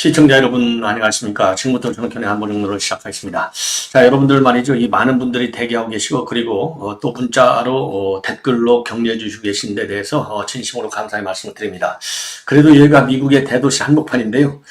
시청자 여러분 안녕하십니까. 지금부터 저는 견해 한번정도를 시작하겠습니다. 자, 여러분들 말이죠. 이 많은 분들이 대기하고 계시고 그리고 또 문자로 댓글로 격려해 주시고 계신 데 대해서 진심으로 감사의 말씀을 드립니다. 그래도 여기가 미국의 대도시 한복판인데요.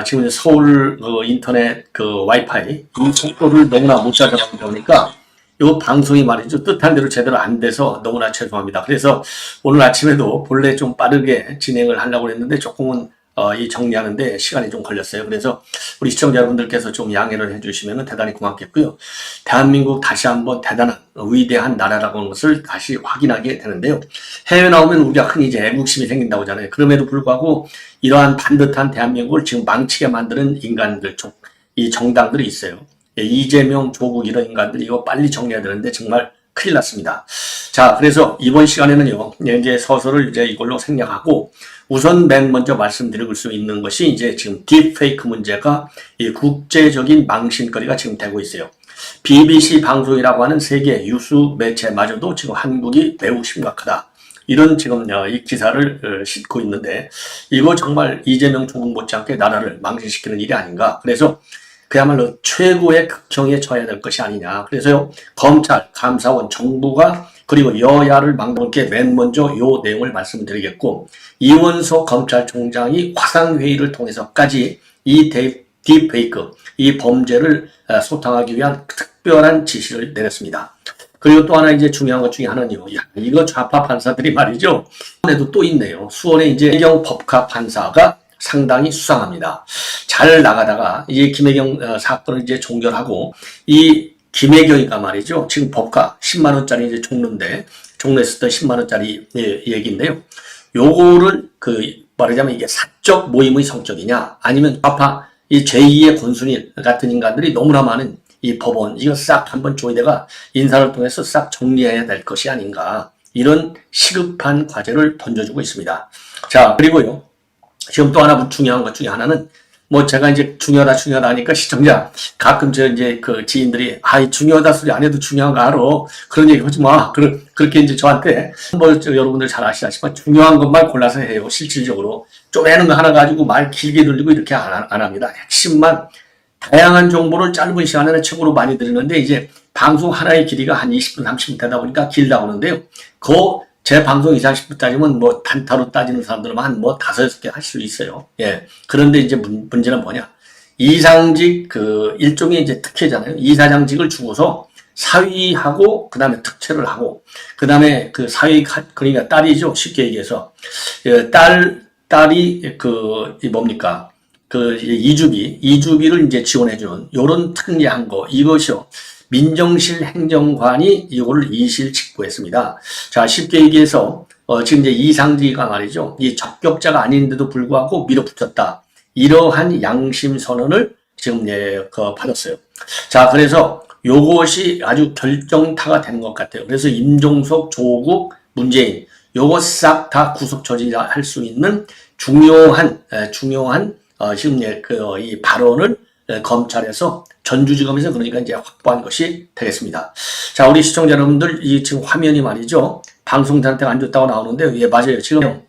지금 이제 서울 인터넷 와이파이 이 속도를 너무나 못 찾아가다 보니까 이 방송이 말이죠. 뜻한 대로 제대로 안 돼서 너무나 죄송합니다. 그래서 오늘 아침에도 본래 좀 빠르게 진행을 하려고 했는데 조금은 이 정리하는데 시간이 좀 걸렸어요. 그래서 우리 시청자 여러분들께서 좀 양해를 해주시면 대단히 고맙겠고요. 대한민국 다시 한번 대단한 위대한 나라라고 하는 것을 다시 확인하게 되는데요. 해외 나오면 우리가 흔히 이제 애국심이 생긴다고 하잖아요. 그럼에도 불구하고 이러한 반듯한 대한민국을 지금 망치게 만드는 인간들, 이 정당들이 있어요. 이재명, 조국 이런 인간들이 이거 빨리 정리해야 되는데 정말 큰일 났습니다. 자, 그래서 이번 시간에는요, 이제 서서를 이제 이걸로 생략하고 우선 맨 먼저 말씀드릴 수 있는 것이 이제 지금 딥페이크 문제가 이 국제적인 망신거리가 지금 되고 있어요. BBC 방송이라고 하는 세계 유수 매체마저도 지금 한국이 매우 심각하다. 이런 지금 이 기사를 싣고 있는데 이거 정말 이재명 조국 못지않게 나라를 망신시키는 일이 아닌가. 그래서 그야말로 최고의 극형에 처해야 될 것이 아니냐. 그래서요, 검찰, 감사원, 정부가 그리고 여야를 막론케 맨 먼저 요 내용을 말씀드리겠고, 이원석 검찰총장이 화상회의를 통해서까지 이 딥페이크, 이 범죄를 소탕하기 위한 특별한 지시를 내렸습니다. 그리고 또 하나 이제 중요한 것 중에 하나는요. 이거 좌파 판사들이 말이죠. 수원에도 또 있네요. 수원에 이제 김혜경 법카 판사가 상당히 수상합니다. 잘 나가다가 이제 김혜경 사건을 이제 종결하고 이 김혜경이가 말이죠. 지금 법카 10만 원짜리 이제 종로했을 때 10만 원짜리 얘기인데요. 요거를 말하자면 이게 사적 모임의 성격이냐 아니면 좌파 이 제2의 권순일 같은 인간들이 너무나 많은 이 법원 이거 싹 한번 조이다가 인사를 통해서 싹 정리해야 될 것이 아닌가 이런 시급한 과제를 던져주고 있습니다. 자, 그리고요. 지금 또 하나 중요한 것 중에 하나는 뭐 제가 이제 중요하다 하니까 시청자 가끔 이제 지인들이 이 중요하다 소리 안 해도 중요한 거 알아. 그런 얘기 하지 마. 그렇게 이제 저한테 여러분들 잘 아시다시피 중요한 것만 골라서 해요. 실질적으로 쪼매는 거 하나 가지고 말 길게 돌리고 이렇게 안 합니다. 핵심만 다양한 정보를 짧은 시간에 최고로 많이 드리는데 이제 방송 하나의 길이가 한 20분 30분 되다 보니까 길다 오는데요. 제 방송 20, 30분 따지면 뭐 단타로 따지는 사람들은 한 뭐 5-6개 할 수 있어요. 예. 그런데 이제 문제는 뭐냐. 이상직 일종의 이제 특혜잖아요. 이사장직을 주고서 사위하고 그다음에 특채를 하고 그다음에 사위 그러니까 딸이죠. 쉽게 얘기해서 딸이 뭡니까? 이주비를 이제 지원해주는 요런 특례한 거 이것이요. 민정실 행정관이 이거를 이실 직구했습니다. 자, 쉽게 얘기해서 지금 이제 이상직이가 말이죠. 이 적격자가 아닌데도 불구하고 밀어붙였다. 이러한 양심 선언을 지금 받았어요. 자, 그래서 요것이 아주 결정타가 되는 것 같아요. 그래서 임종석, 조국, 문재인 요거 싹 다 구속 처리할 수 있는 중요한 지금 이 발언을 검찰에서 전주지검에서 그러니까 이제 확보한 것이 되겠습니다. 자, 우리 시청자 여러분들 이 지금 화면이 말이죠. 방송 상태가 안 좋다고 나오는데 예, 맞아요. 지금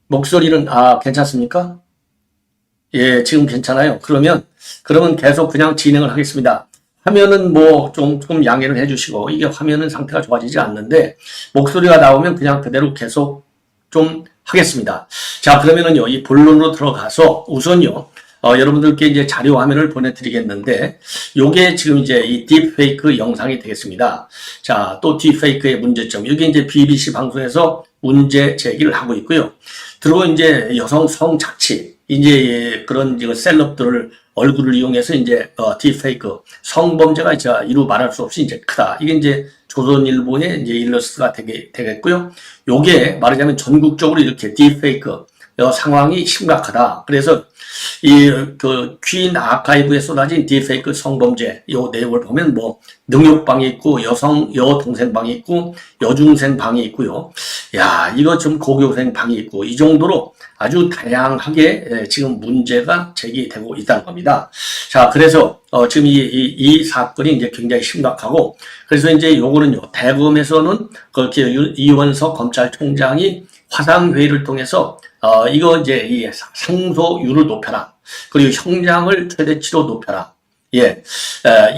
목소리는 괜찮습니까? 예, 지금 괜찮아요. 그러면 계속 그냥 진행을 하겠습니다. 화면은 뭐 좀 양해를 해주시고 이게 화면은 상태가 좋아지지 않는데 목소리가 나오면 그냥 그대로 계속 좀 하겠습니다. 자, 그러면은요 이 본론으로 들어가서 우선요. 여러분들께 이제 자료 화면을 보내드리겠는데, 요게 지금 이제 이 딥페이크 영상이 되겠습니다. 자, 또 딥페이크의 문제점. 여기 이제 BBC 방송에서 문제 제기를 하고 있고요. 그리고 이제 여성 성착취, 이제 그런 셀럽들을 얼굴을 이용해서 이제 딥페이크 성범죄가 이제 이루 말할 수 없이 이제 크다. 이게 이제 조선일보의 이제 일러스트가 되겠고요. 요게 말하자면 전국적으로 이렇게 딥페이크 상황이 심각하다. 그래서 퀸 아카이브에 쏟아진 딥페이크 성범죄 요 내용을 보면 뭐 능욕방이 있고 여동생 방이 있고 여중생 방이 있고요. 야, 이거 좀 고교생 방이 있고 이 정도로 아주 다양하게 지금 문제가 제기되고 있다는 겁니다. 자, 그래서 지금 이 사건이 이제 굉장히 심각하고 그래서 이제 요거는요 대검에서는 그렇게 이원석 검찰총장이 화상회의를 통해서 이거 이제 이 상소율을 높여라. 그리고 형량을 최대치로 높여라. 예,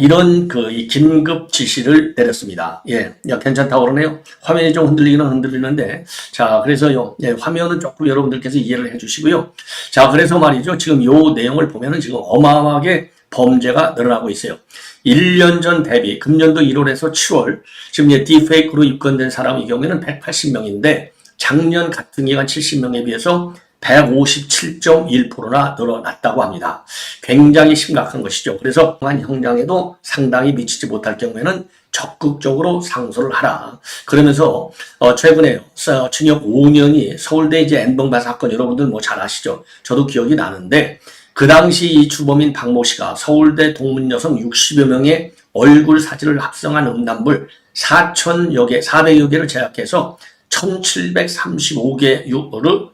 이런 이 긴급 지시를 내렸습니다. 예, 괜찮다고 그러네요. 화면이 좀 흔들리기는 흔들리는데, 자, 그래서요, 예, 화면은 조금 여러분들께서 이해를 해 주시고요. 자, 그래서 말이죠. 지금 요 내용을 보면은 지금 어마어마하게 범죄가 늘어나고 있어요. 1년 전 대비, 금년도 1월에서 7월, 지금 이제 딥페이크로 입건된 사람의 경우에는 180명인데, 작년 같은 기간 70명에 비해서 157.1%나 늘어났다고 합니다. 굉장히 심각한 것이죠. 그래서 형량에도 상당히 미치지 못할 경우에는 적극적으로 상소를 하라. 그러면서 최근에 징역 5년이 서울대 이제 N봉반 사건 여러분들 뭐 잘 아시죠? 저도 기억이 나는데 그 당시 이 주범인 박모 씨가 서울대 동문 여성 60여 명의 얼굴 사진을 합성한 음란물 400여 개를 제작해서 1735개를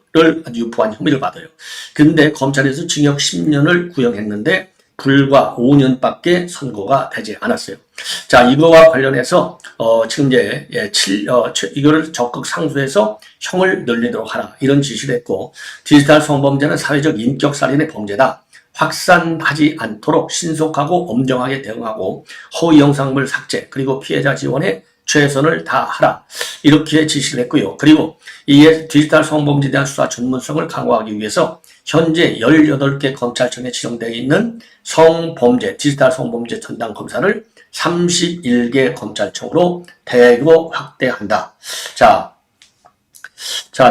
유포한 혐의를 받아요. 근데 검찰에서 징역 10년을 구형했는데 불과 5년밖에 선고가 되지 않았어요. 자, 이거와 관련해서 지금 이제 이거를 적극 상소해서 형을 늘리도록 하라 이런 지시를 했고, 디지털 성범죄는 사회적 인격살인의 범죄다. 확산하지 않도록 신속하고 엄정하게 대응하고 허위 영상물 삭제 그리고 피해자 지원에 최선을 다하라 이렇게 지시를 했고요. 그리고 이에 디지털 성범죄에 대한 수사 전문성을 강화하기 위해서 현재 18개 검찰청에 지정되어 있는 성범죄, 디지털 성범죄 전담 검사를 31개 검찰청으로 대거 확대한다. 자,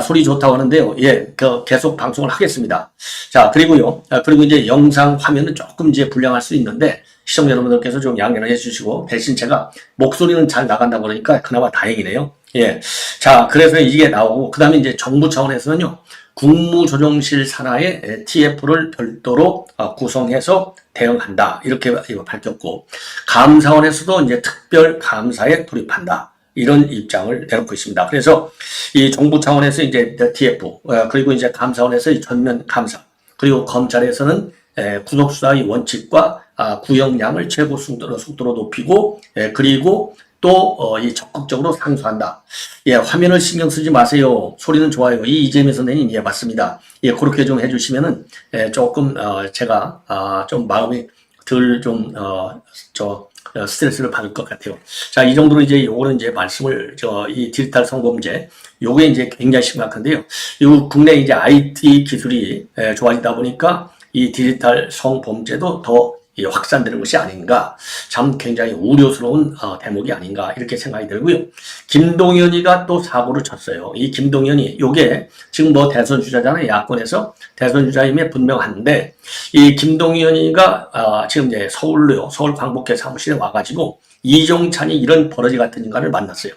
소리 좋다고 하는데요. 예, 계속 방송을 하겠습니다. 자, 그리고요. 그리고 이제 영상 화면은 조금 이제 불량할 수 있는데, 시청자 여러분들께서 좀 양해를 해주시고, 대신 제가 목소리는 잘 나간다고 그러니까 그나마 다행이네요. 예. 자, 그래서 이게 나오고, 그 다음에 이제 정부 차원에서는요, 국무조정실 산하의 TF를 별도로 구성해서 대응한다. 이렇게 밝혔고, 감사원에서도 이제 특별 감사에 돌입한다. 이런 입장을 내놓고 있습니다. 그래서 이 정부 차원에서 이제 TF, 그리고 이제 감사원에서 이 전면 감사, 그리고 검찰에서는 구속수사의 원칙과 구형량을 최고 속도로 높이고, 그리고 또 이 적극적으로 상소한다. 예, 화면을 신경 쓰지 마세요. 소리는 좋아요. 이 이재명 선생님, 예, 맞습니다. 예, 그렇게 좀 해주시면은 조금 제가 좀 마음이 덜 좀 스트레스를 받을 것 같아요. 자, 이 정도로 이제 요거는 이제 말씀을 이 디지털 성범죄 요게 이제 굉장히 심각한데요. 요 국내 이제 IT 기술이 좋아지다 보니까 이 디지털 성범죄도 더 확산되는 것이 아닌가, 참 굉장히 우려스러운 대목이 아닌가 이렇게 생각이 들고요. 김동연이가 또 사고를 쳤어요. 이 김동연이 요게 지금 뭐 대선 주자잖아요. 야권에서 대선 주자임에 분명한데 이 김동연이가 지금 이제 서울 광복회 사무실에 와가지고 이종찬이 이런 버러지 같은 인간을 만났어요.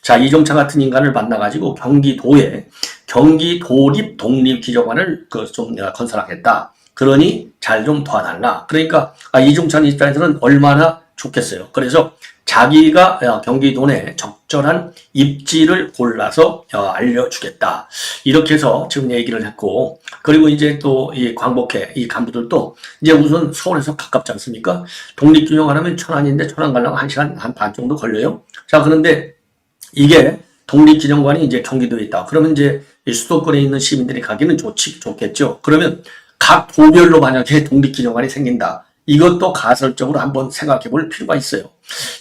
자, 이종찬 같은 인간을 만나가지고 경기도에 경기도립 독립기념관을 좀 건설하겠다. 그러니 잘 좀 도와달라. 그러니까 이종찬 입장에서는 얼마나 좋겠어요. 그래서 자기가 경기도 내 적절한 입지를 골라서 알려주겠다. 이렇게 해서 지금 얘기를 했고, 그리고 이제 또 이 광복회 이 간부들도 이제 우선 서울에서 가깝지 않습니까? 독립기념관 하면 천안인데 천안 가려면 1시간 한 반 정도 걸려요. 자, 그런데 이게 독립기념관이 이제 경기도에 있다. 그러면 이제 수도권에 있는 시민들이 가기는 좋겠죠. 그러면 각 도별로 만약에 독립기념관이 생긴다. 이것도 가설적으로 한번 생각해 볼 필요가 있어요.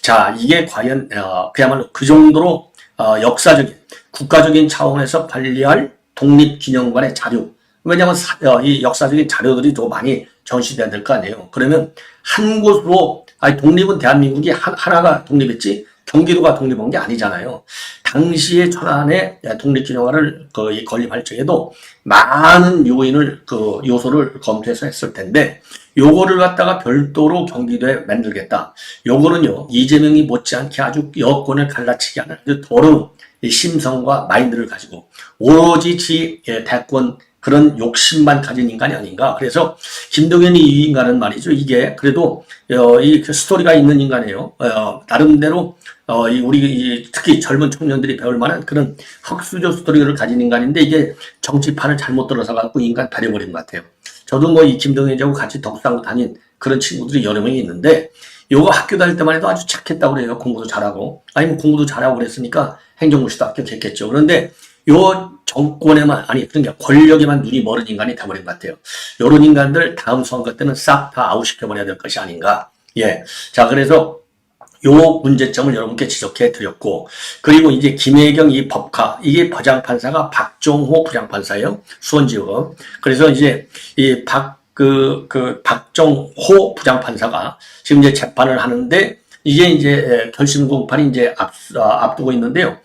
자, 이게 과연 그야말로 그 정도로 역사적인, 국가적인 차원에서 관리할 독립기념관의 자료. 왜냐하면 이 역사적인 자료들이 더 많이 전시돼야 될 거 아니에요. 그러면 한 곳으로, 독립은 대한민국이 하나가 독립했지 경기도가 독립한 게 아니잖아요. 당시에 천안에 독립기념관을 건립할 적에도 많은 요소를 검토해서 했을 텐데, 요거를 갖다가 별도로 경기도에 만들겠다. 요거는요, 이재명이 못지않게 아주 여권을 갈라치기 하는 아주 더러운 심성과 마인드를 가지고 오로지 대권 그런 욕심만 가진 인간이 아닌가. 그래서 김동연이 이 인간은 말이죠. 이게 그래도 이 스토리가 있는 인간이에요. 나름대로 우리 특히 젊은 청년들이 배울 만한 그런 흑수저 스토리를 가진 인간인데, 이게 정치판을 잘못 들어서 갖고 인간 다려버린 것 같아요. 저도 뭐 이 김동연하고 같이 덕수하고 다닌 그런 친구들이 여러 명이 있는데, 요거 학교 다닐 때만 해도 아주 착했다고 그래요. 공부도 잘하고. 아니면 공부도 잘하고 그랬으니까 행정고시도 합격했겠죠. 그런데 요 정권에만, 아니, 그러니까 권력에만 눈이 멀은 인간이 돼버린 것 같아요. 요런 인간들 다음 선거 때는 싹 다 아웃시켜버려야 될 것이 아닌가. 예. 자, 그래서 요 문제점을 여러분께 지적해 드렸고, 그리고 이제 김혜경 이 법카, 이게 부장판사가 박종호 부장판사예요. 수원지법. 그래서 이제 이 박종호 부장판사가 지금 이제 재판을 하는데, 이게 이제 결심 공판이 이제 앞두고 있는데요.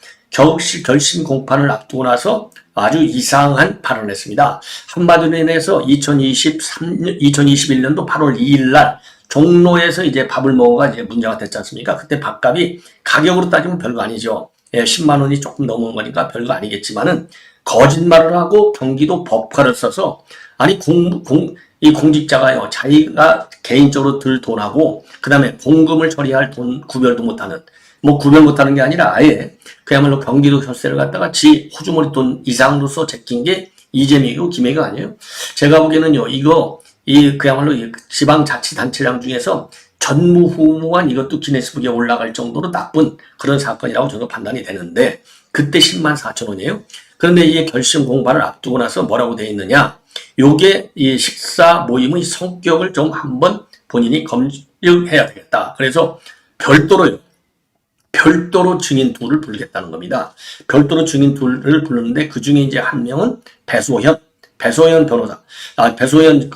결심 공판을 앞두고 나서 아주 이상한 발언을 했습니다. 한마디로 인해서 2021년도 8월 2일 날 종로에서 이제 밥을 먹어가 이제 문제가 됐지 않습니까? 그때 밥값이 가격으로 따지면 별거 아니죠. 예, 10만 원이 조금 넘은 거니까 별거 아니겠지만은 거짓말을 하고 경기도 법카를 써서 아니 이 공직자가요 자기가 개인적으로 들 돈하고 그 다음에 공금을 처리할 돈 구별도 못하는 뭐 구별 못하는 게 아니라 아예 그야말로 경기도 혈세를 갖다가 지 호주머니 돈 이상으로서 제낀 게 이재명이고 김혜경 아니에요? 제가 보기에는요 그야말로 지방자치단체장 중에서 전무후무한 이것도 기네스북에 올라갈 정도로 나쁜 그런 사건이라고 저는 판단이 되는데 그때 10만 4천 원이에요. 그런데 이게 결심 공판을 앞두고 나서 뭐라고 되어 있느냐? 요게 이 식사 모임의 성격을 좀 한번 본인이 검증해야 되겠다. 그래서 별도로 증인 둘을 부르겠다는 겁니다. 별도로 증인 둘을 부르는데 그 중에 이제 한 명은 배소연 변호사. 배소연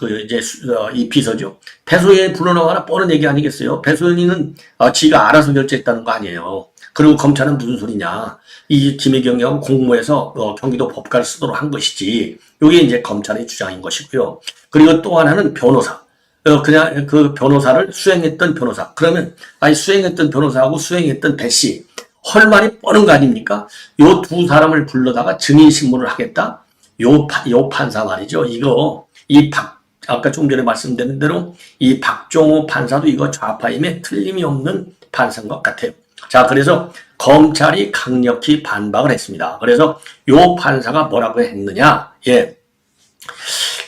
이 비서죠. 배소연이 불러나가라 뻔한 얘기 아니겠어요? 배소연이는 지가 알아서 결제했다는 거 아니에요. 그리고 검찰은 무슨 소리냐? 이 김혜경이하고 공모해서 경기도 법과를 쓰도록 한 것이지. 이게 이제 검찰의 주장인 것이고요. 그리고 또 하나는 변호사. 그냥 그 변호사를 수행했던 변호사. 그러면 수행했던 변호사하고 수행했던 배 씨. 헐 말이 뻔한 거 아닙니까? 요 두 사람을 불러다가 증인 신문을 하겠다. 요 판사 말이죠. 아까 좀 전에 말씀드린 대로 이 박종호 판사도 이거 좌파임에 틀림이 없는 판사인 것 같아요. 자, 그래서 검찰이 강력히 반박을 했습니다. 그래서 요 판사가 뭐라고 했느냐? 예.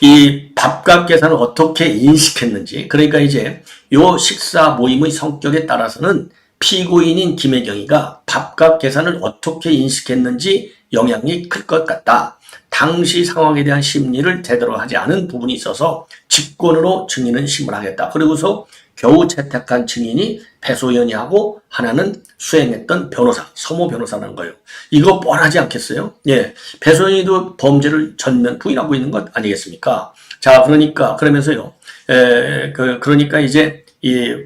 이 밥값 계산을 어떻게 인식했는지, 그러니까 이제 요 식사 모임의 성격에 따라서는 피고인인 김혜경이가 밥값 계산을 어떻게 인식했는지 영향이 클 것 같다. 당시 상황에 대한 심리를 제대로 하지 않은 부분이 있어서 직권으로 증인은 신문하겠다. 그리고서 겨우 채택한 증인이 배소연이하고 하나는 수행했던 변호사, 서모 변호사라는 거예요. 이거 뻔하지 않겠어요? 예, 배소연이도 범죄를 전면 부인하고 있는 것 아니겠습니까? 자, 그러면서요. 그러니까 이제 이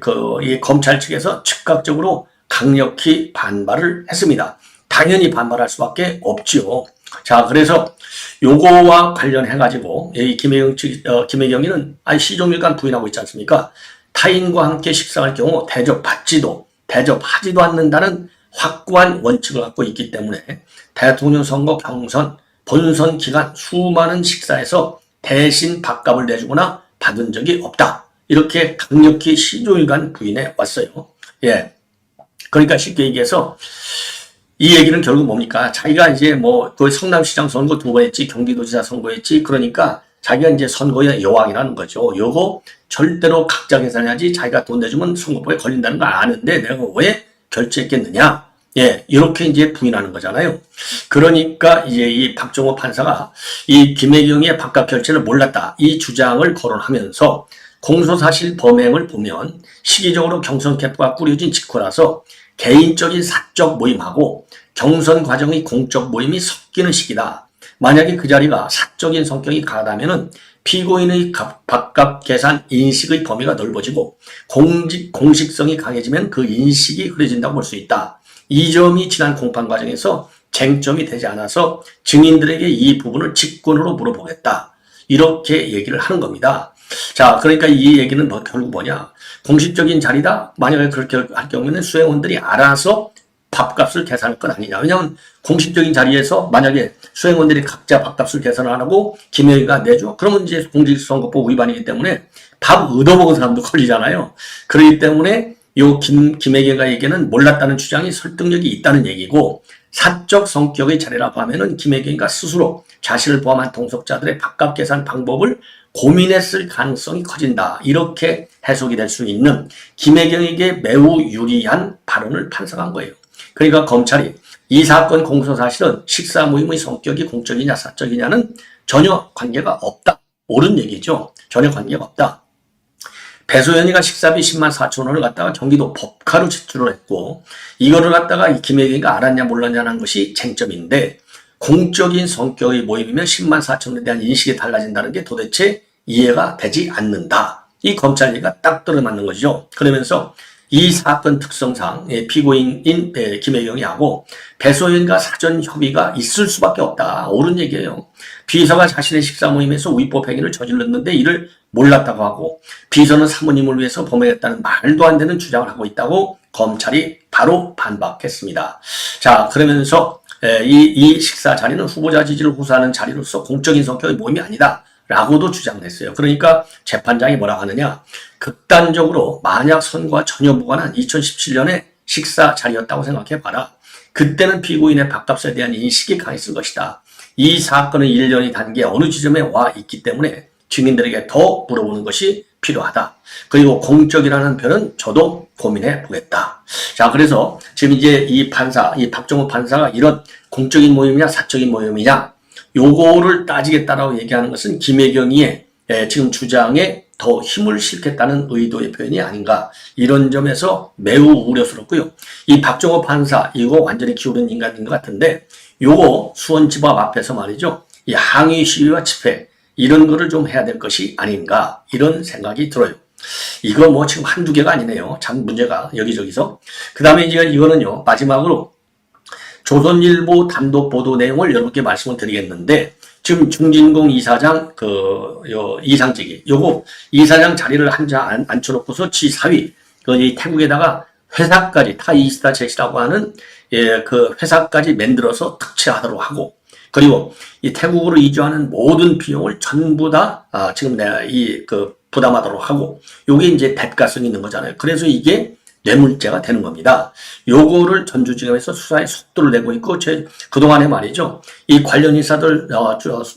검찰 측에서 즉각적으로 강력히 반발을 했습니다. 당연히 반발할 수밖에 없지요. 자, 그래서 요거와 관련해가지고 이 김혜경이는 시종일관 부인하고 있지 않습니까? 타인과 함께 식사할 경우 대접하지도 않는다는 확고한 원칙을 갖고 있기 때문에 대통령 선거 경선 본선 기간 수많은 식사에서 대신 밥값을 내주거나 받은 적이 없다. 이렇게 강력히 시종일관 부인해 왔어요. 예. 그러니까 쉽게 얘기해서 이 얘기는 결국 뭡니까? 자기가 이제 그 성남시장 선거 2번 했지, 경기도지사 선거했지, 그러니까 자기가 이제 선거의 여왕이라는 거죠. 요거 절대로 각자 계산해야지 자기가 돈 내주면 선거법에 걸린다는 거 아는데 내가 왜 결제했겠느냐? 예, 이렇게 이제 부인하는 거잖아요. 그러니까 이제 이 박종호 판사가 이 김혜경의 밥값 결제를 몰랐다. 이 주장을 거론하면서 공소사실 범행을 보면 시기적으로 경선 캠프가 꾸려진 직후라서 개인적인 사적 모임하고 경선 과정의 공적 모임이 섞이는 시기다. 만약에 그 자리가 사적인 성격이 강하다면 피고인의 밥값 계산 인식의 범위가 넓어지고 공식성이 강해지면 그 인식이 흐려진다고 볼 수 있다. 이 점이 지난 공판 과정에서 쟁점이 되지 않아서 증인들에게 이 부분을 직권으로 물어보겠다. 이렇게 얘기를 하는 겁니다. 자, 그러니까 이 얘기는 결국 뭐냐? 공식적인 자리다. 만약에 그렇게 할 경우에는 수행원들이 알아서 밥값을 계산할 건 아니냐. 왜냐하면 공식적인 자리에서 만약에 수행원들이 각자 밥값을 계산 안 하고 김혜경이가 내줘. 그러면 이제 공직선거법 위반이기 때문에 밥 얻어먹은 사람도 걸리잖아요. 그렇기 때문에 김혜경에게는 몰랐다는 주장이 설득력이 있다는 얘기고, 사적 성격의 자리라고 하면은 김혜경이가 스스로 자신을 포함한 동석자들의 밥값 계산 방법을 고민했을 가능성이 커진다. 이렇게 해석이 될 수 있는 김혜경에게 매우 유리한 발언을 판사한 거예요. 그러니까 검찰이 이 사건 공소 사실은 식사 모임의 성격이 공적이냐 사적이냐는 전혀 관계가 없다. 옳은 얘기죠. 전혀 관계가 없다. 배소연이가 식사비 10만 4천 원을 갖다가 경기도 법카로 제출을 했고 이거를 갖다가 이 김혜경이가 알았냐 몰랐냐는 것이 쟁점인데 공적인 성격의 모임이면 10만 4천 원에 대한 인식이 달라진다는 게 도대체 이해가 되지 않는다. 이 검찰 얘기가 딱 들어맞는 거죠. 그러면서 이 사건 특성상 피고인인 김혜경이하고 배소연과 사전 협의가 있을 수밖에 없다. 옳은 얘기예요. 비서가 자신의 식사 모임에서 위법 행위를 저질렀는데 이를 몰랐다고 하고 비서는 사모님을 위해서 범행했다는 말도 안 되는 주장을 하고 있다고 검찰이 바로 반박했습니다. 자, 그러면서 이 식사 자리는 후보자 지지를 호소하는 자리로서 공적인 성격의 모임이 아니다. 라고도 주장을 했어요. 그러니까 재판장이 뭐라고 하느냐. 극단적으로 만약 선거와 전혀 무관한 2017년에 식사 자리였다고 생각해봐라. 그때는 피고인의 밥값에 대한 인식이 강했을 것이다. 이 사건의 일련이 단계에 어느 지점에 와 있기 때문에 증인들에게 더 물어보는 것이 필요하다. 그리고 공적이라는 표현은 저도 고민해 보겠다. 자, 그래서 지금 이제 이 박정호 판사가 이런 공적인 모임이냐 사적인 모임이냐 요거를 따지겠다라고 얘기하는 것은 김혜경이의 지금 주장에 더 힘을 실겠다는 의도의 표현이 아닌가 이런 점에서 매우 우려스럽고요. 이 박정호 판사 이거 완전히 기울은 인간인 것 같은데 요거 수원지법 앞에서 말이죠. 이 항의 시위와 집회 이런 거를 좀 해야 될 것이 아닌가 이런 생각이 들어요. 이거 뭐 지금 한두 개가 아니네요. 참 문제가 여기저기서. 그 다음에 이제 이거는요. 마지막으로 조선일보 단독 보도 내용을 여러분께 말씀을 드리겠는데 지금 중진공 이사장 이상직이 요거 이사장 자리를 앉혀놓고서 지사위 이 태국에다가 회사까지 타이스타 젯이라고 하는 그 회사까지 만들어서 특채하도록 하고 그리고 이 태국으로 이주하는 모든 비용을 전부 다 지금 내가 부담하도록 하고 요게 이제 대가성이 있는 거잖아요. 그래서 이게 뇌물죄가 되는 겁니다. 요거를 전주지검에서 수사에 속도를 내고 있고 그동안에 말이죠. 이 관련 인사들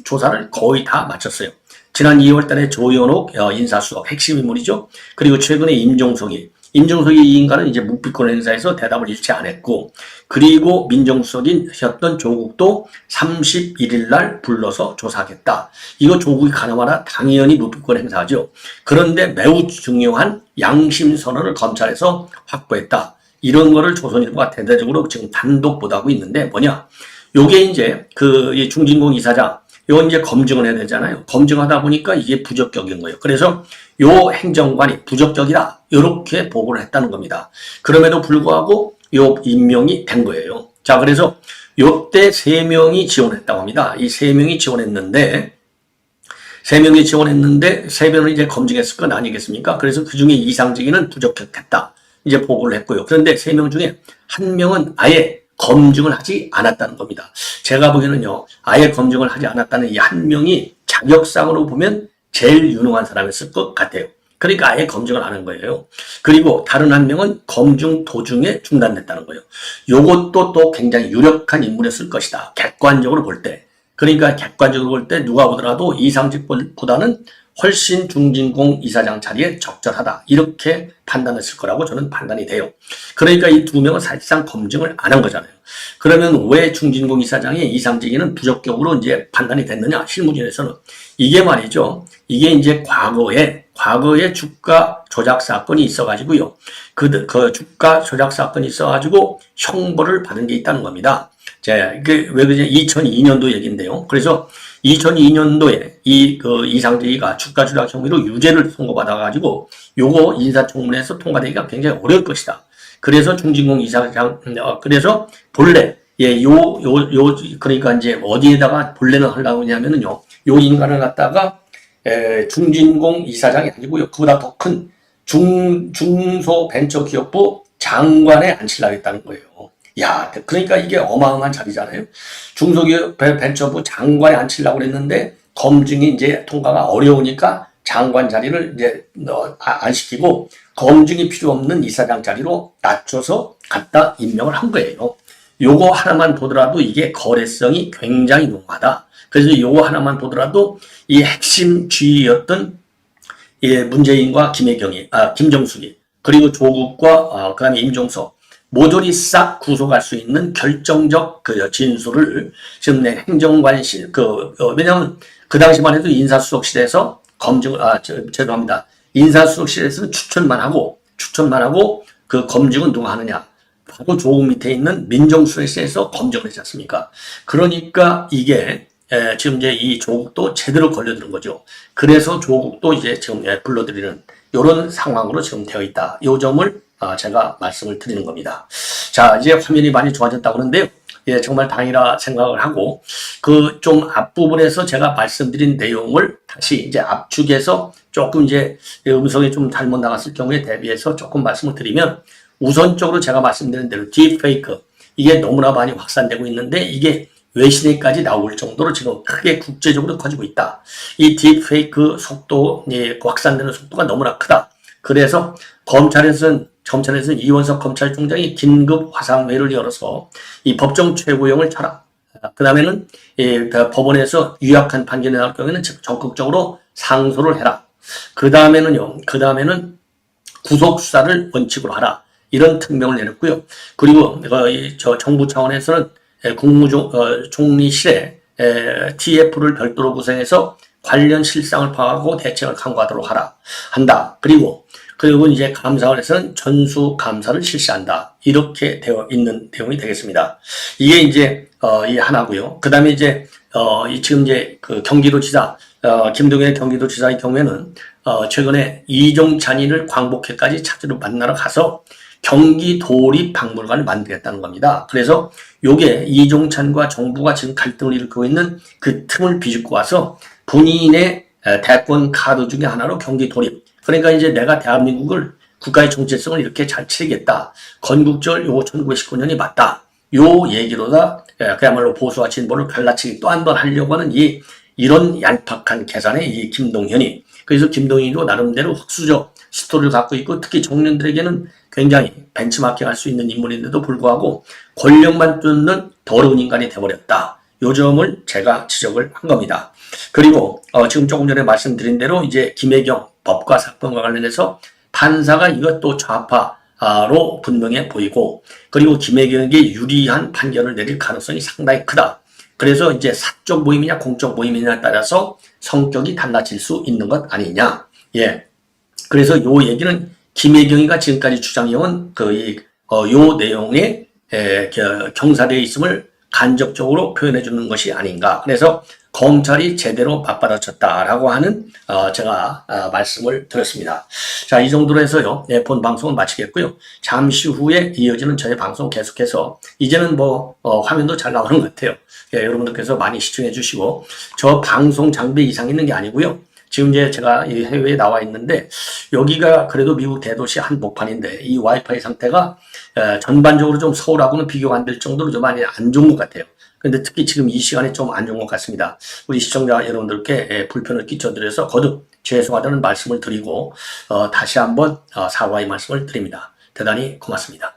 조사를 거의 다 마쳤어요. 지난 2월 달에 조현옥 인사수석 핵심 인물이죠. 그리고 최근에 임종석이 이 인간은 이제 묵비권 행사에서 대답을 일치 안 했고 그리고 민정수석이셨던 조국도 31일 날 불러서 조사하겠다. 이거 조국이 가나마나 당연히 묵비권 행사죠. 그런데 매우 중요한 양심 선언을 검찰에서 확보했다. 이런 거를 조선일보가 대대적으로 지금 단독 보도하고 있는데 뭐냐? 요게 이제 이 중진공 이사장 요 이제 검증을 해야 되잖아요. 검증하다 보니까 이게 부적격인 거예요. 그래서 요 행정관이 부적격이다. 이렇게 보고를 했다는 겁니다. 그럼에도 불구하고 요 임명이 된 거예요. 자, 그래서 요때 3명이 지원했다고 합니다. 이 3명이 지원했는데 3명은 이제 검증했을 건 아니겠습니까? 그래서 그 중에 이상직이는 부적격했다. 이제 보고를 했고요. 그런데 3명 중에 1명은 아예 검증을 하지 않았다는 겁니다. 제가 보기에는요, 아예 검증을 하지 않았다는 이 1명이 자격상으로 보면 제일 유능한 사람이었을 것 같아요. 그러니까 아예 검증을 안 한 거예요. 그리고 다른 1명은 검증 도중에 중단됐다는 거예요. 요것도 또 굉장히 유력한 인물이었을 것이다. 객관적으로 볼 때. 그러니까 객관적으로 볼 때 누가 보더라도 이상직보다는 훨씬 중진공 이사장 자리에 적절하다. 이렇게 판단했을 거라고 저는 판단이 돼요. 그러니까 이 2명은 사실상 검증을 안 한 거잖아요. 그러면 왜 중진공 이사장의 이상직위는 부적격으로 이제 판단이 됐느냐? 실무진에서는. 이게 말이죠. 이게 이제 과거에 주가 조작 사건이 있어가지고요. 그 주가 조작 사건이 있어가지고 형벌을 받은 게 있다는 겁니다. 왜 그러지? 2002년도 얘기인데요. 그래서 2002년도에 이상직위가 주가 조작 혐의로 유죄를 선고받아가지고 요거 인사청문회에서 통과되기가 굉장히 어려울 것이다. 그래서 중진공 이사장, 그래서 본래, 그러니까 이제 어디에다가 본래는 하려고 하냐면은요, 요 인간을 갖다가, 중진공 이사장이 아니고요, 그보다 더 큰 중소벤처기업부 장관에 앉히려고 했다는 거예요. 야, 그러니까 이게 어마어마한 자리잖아요. 중소기업 벤처부 장관에 앉히려고 그랬는데, 검증이 이제 통과가 어려우니까 장관 자리를 이제 안 시키고 검증이 필요 없는 이사장 자리로 낮춰서 갖다 임명을 한 거예요. 요거 하나만 보더라도 이게 거래성이 굉장히 농후하다. 그래서 요거 하나만 보더라도 이 핵심 쥐였던 문재인과 김정숙이 그리고 조국과 그다음에 임종석 모조리 싹 구속할 수 있는 결정적 그 진술을 지금 내 행정관실 왜냐하면 그 당시만 해도 인사수석실에서 죄송합니다. 인사수석실에서는 추천만 하고 그 검증은 누가 하느냐? 바로 조국 밑에 있는 민정수석실에서 검증을 했지 않습니까? 그러니까 이게 지금 이제 이 조국도 제대로 걸려드는 거죠. 그래서 조국도 이제 지금 불러들이는 이런 상황으로 지금 되어 있다. 이 점을 제가 말씀을 드리는 겁니다. 자, 이제 화면이 많이 좋아졌다고 그러는데요. 예, 정말 다행이라 생각을 하고, 그 좀 앞부분에서 제가 말씀드린 내용을 다시 이제 압축해서 조금 이제 음성이 좀 잘못 나갔을 경우에 대비해서 조금 말씀을 드리면, 우선적으로 제가 말씀드린 대로 딥페이크, 이게 너무나 많이 확산되고 있는데, 이게 외신에까지 나올 정도로 지금 크게 국제적으로 커지고 있다. 이 딥페이크 속도, 확산되는 속도가 너무나 크다. 그래서 검찰에서는 이원석 검찰총장이 긴급 화상회의를 열어서 이 법정 최고형을 쳐라. 그 다음에는 법원에서 유약한 판결이 나올 경우에는 적극적으로 상소를 해라. 그 다음에는 구속수사를 원칙으로 하라. 이런 특명을 내렸고요. 그리고 정부 차원에서는 국무총리실에 TF를 별도로 구성해서 관련 실상을 파악하고 대책을 강구하도록 한다. 그리고 이제 감사원에서는 전수 감사를 실시한다. 이렇게 되어 있는 내용이 되겠습니다. 이게 이제 이 하나고요. 그다음에 이제 지금 이제 그 경기도지사 김동연 경기도지사의 경우에는 최근에 이종찬이를 광복회까지 찾으러 만나러 가서 경기도립박물관을 만들겠다는 겁니다. 그래서 요게 이종찬과 정부가 지금 갈등을 일으키고 있는 그 틈을 비집고 와서 본인의 대권 카드 중에 하나로 경기도립. 그러니까 이제 내가 대한민국을 국가의 정체성을 이렇게 잘 치르겠다. 건국절 요 1919년이 맞다. 요 얘기로다 그야말로 보수와 진보를 갈라치기 또 한 번 하려고 하는 이런 얄팍한 계산에 이 김동연이, 그래서 김동연이도 나름대로 흑수저 스토리를 갖고 있고 특히 청년들에게는 굉장히 벤치마킹 할 수 있는 인물인데도 불구하고 권력만 쫓는 더러운 인간이 돼버렸다. 요 점을 제가 지적을 한 겁니다. 그리고 지금 조금 전에 말씀드린 대로 이제 김혜경 법과 사건과 관련해서 판사가 이것도 좌파로 분명해 보이고, 그리고 김혜경에게 유리한 판결을 내릴 가능성이 상당히 크다. 그래서 이제 사적 모임이냐 공적 모임이냐에 따라서 성격이 달라질 수 있는 것 아니냐. 예. 그래서 요 얘기는 김혜경이가 지금까지 주장해온 요 내용의 경사되어 있음을 간접적으로 표현해 주는 것이 아닌가. 그래서 검찰이 제대로 맞받아쳤다라고 하는 제가 말씀을 드렸습니다. 자, 이 정도로 해서요. 본 방송은 마치겠고요. 잠시 후에 이어지는 저의 방송 계속해서 이제는 화면도 잘 나오는 것 같아요. 여러분들께서 많이 시청해 주시고, 저 방송 장비 이상 있는 게 아니고요. 지금 이제 제가 해외에 나와 있는데 여기가 그래도 미국 대도시 한복판인데 이 와이파이 상태가 전반적으로 좀 서울하고는 비교가 안 될 정도로 좀 많이 안 좋은 것 같아요. 근데 특히 지금 이 시간에 좀 안 좋은 것 같습니다. 우리 시청자 여러분들께 불편을 끼쳐드려서 거듭 죄송하다는 말씀을 드리고 다시 한번 사과의 말씀을 드립니다. 대단히 고맙습니다.